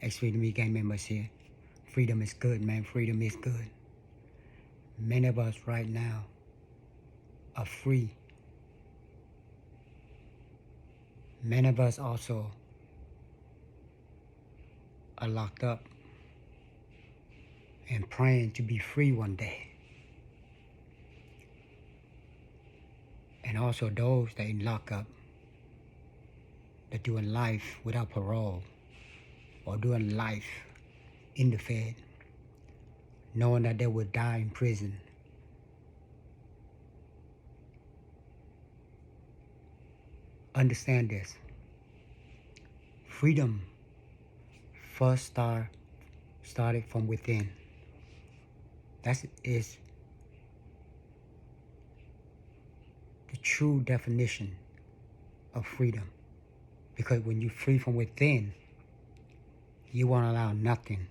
Ex-Vietnamese gang members here. Freedom is good, man. Freedom is good. Many of us right now are free. Many of us also are locked up and praying to be free one day. And also those that in lockup, that doing life without parole or doing life in the Fed, knowing that they will die in prison. Understand this. Freedom first started from within. That is the true definition of freedom. Because when you're free from within, you won't allow nothing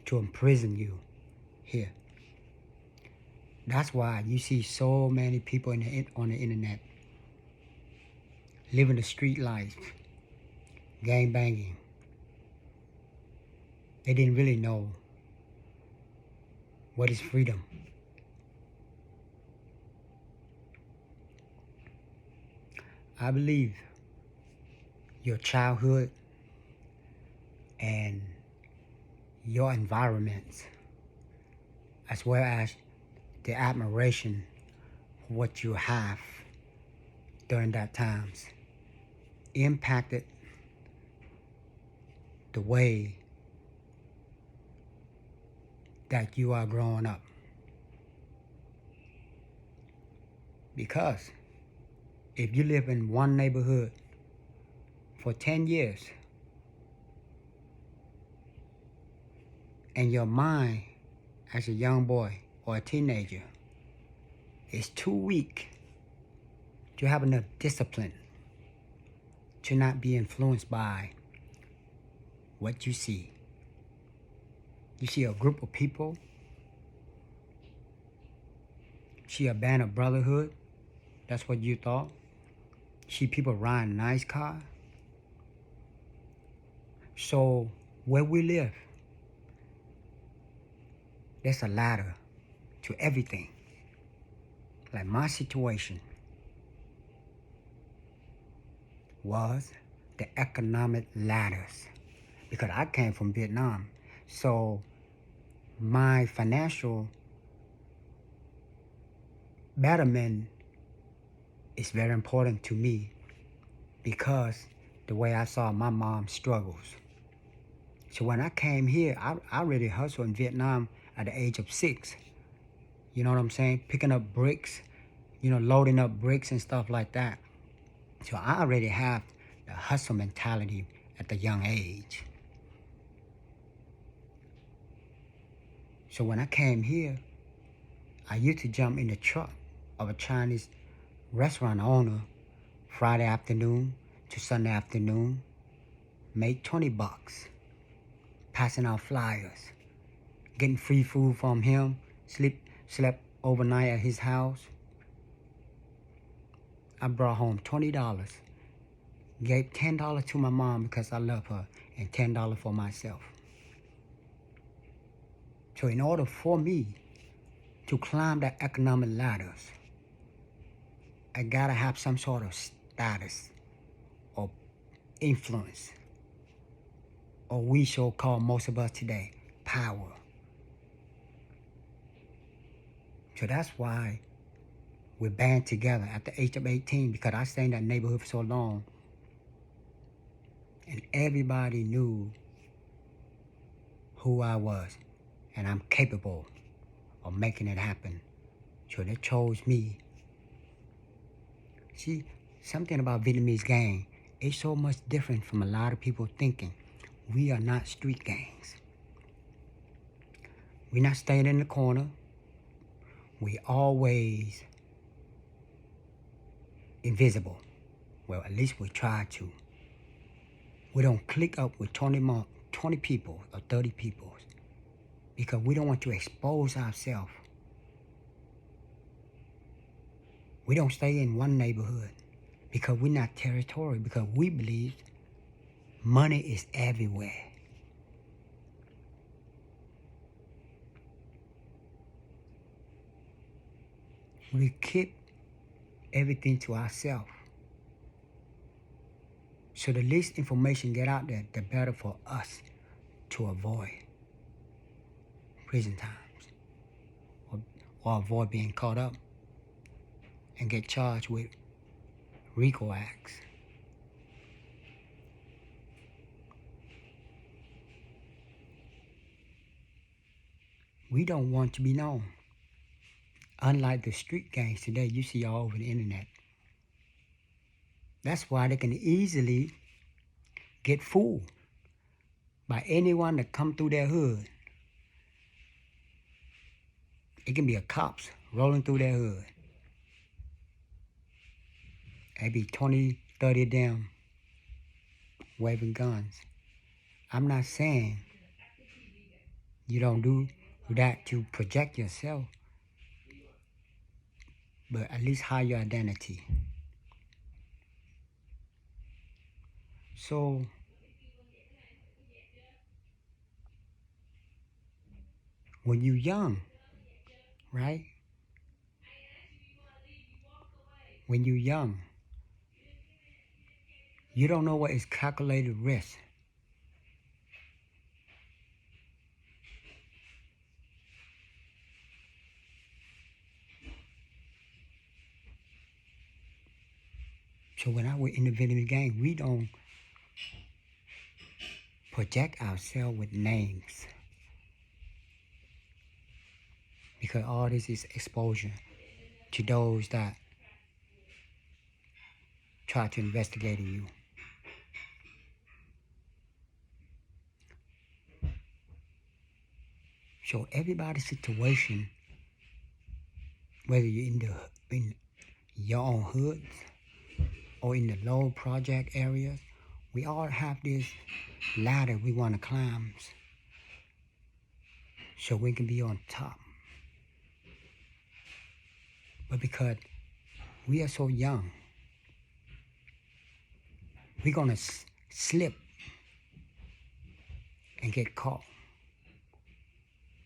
to imprison you here. That's why you see so many people on the internet living the street life, gang banging. They didn't really know what is freedom. I believe your childhood and your environments, as well as the admiration for what you have during that times, impacted the way that you are growing up. Because if you live in one neighborhood for 10 years and your mind as a young boy or a teenager is too weak to have enough discipline to not be influenced by what you see. You see a group of people, see a band of brotherhood, that's what you thought. See people riding nice cars. So where we live, there's a ladder to everything. Like my situation was the economic ladders, because I came from Vietnam. So my financial betterment is very important to me, because the way I saw my mom's struggles. So when I came here, I really hustled in Vietnam at the age of 6. You know what I'm saying? Picking up bricks, loading up bricks and stuff like that. So I already have the hustle mentality at the young age. So when I came here, I used to jump in the truck of a Chinese restaurant owner Friday afternoon to Sunday afternoon, make $20, passing out flyers, getting free food from him, slept overnight at his house. I brought home $20, gave $10 to my mom because I love her, and $10 for myself. So in order for me to climb the economic ladders, I gotta have some sort of status or influence, or we shall call most of us today power. So that's why we band together at the age of 18, because I stayed in that neighborhood for so long, and everybody knew who I was, and I'm capable of making it happen. So they chose me. See, something about Vietnamese gang is so much different from a lot of people thinking. We are not street gangs. We're not staying in the corner. We always invisible. Well, at least we try to. We don't click up with 20 people or 30 people, because we don't want to expose ourselves. We don't stay in one neighborhood because we're not territorial, because we believe money is everywhere. We keep everything to ourselves. So the least information get out there, the better for us to avoid prison times or avoid being caught up and get charged with RICO acts. We don't want to be known. Unlike the street gangs today, you see all over the internet. That's why they can easily get fooled by anyone that come through their hood. It can be a cops rolling through their hood. Maybe 20, 30 of them waving guns. I'm not saying you don't do that to project yourself, but at least hide your identity. So when you're young, right? When you're young, you don't know what is calculated risk. So when I was in the villain gang, we don't project ourselves with names, because all this is exposure to those that try to investigate you. So everybody's situation, whether you're in your own hoods or in the low project areas, we all have this ladder we want to climb so we can be on top. But because we are so young, we're going to slip and get caught,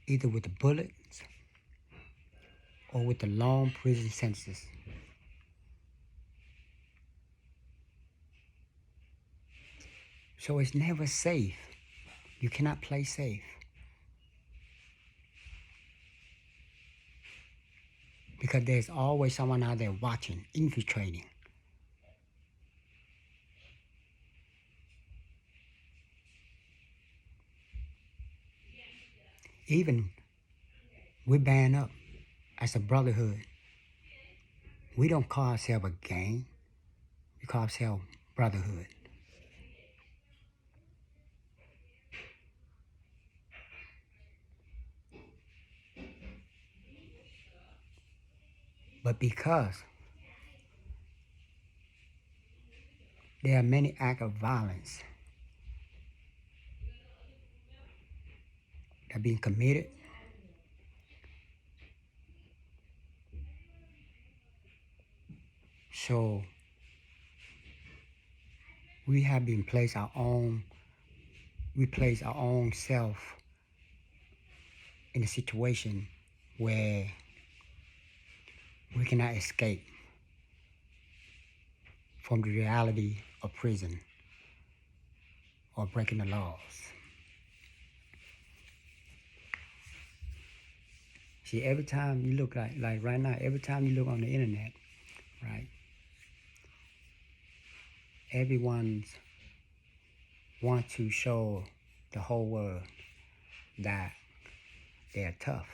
either with the bullets or with the long prison sentences. So it's never safe. You cannot play safe. Because there's always someone out there watching, infiltrating. Even we band up as a brotherhood. We don't call ourselves a gang. We call ourselves brotherhood. But because there are many acts of violence that are being committed, so we have been place our own self in a situation where we cannot escape from the reality of prison or breaking the laws. See, every time you look like right now, every time you look on the internet, right, everyone's want to show the whole world that they're tough.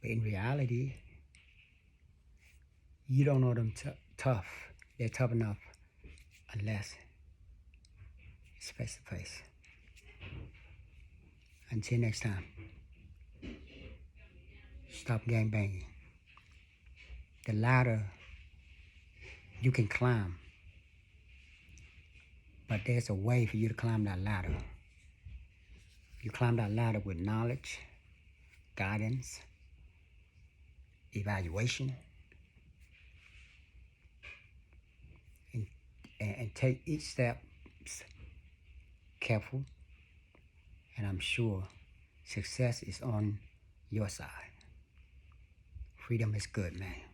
But in reality, you don't know them tough. They're tough enough unless it's face to face. Until next time, stop gang banging. The ladder you can climb, but there's a way for you to climb that ladder. You climb that ladder with knowledge, guidance, evaluation, and take each step careful, and I'm sure success is on your side. Freedom is good, man.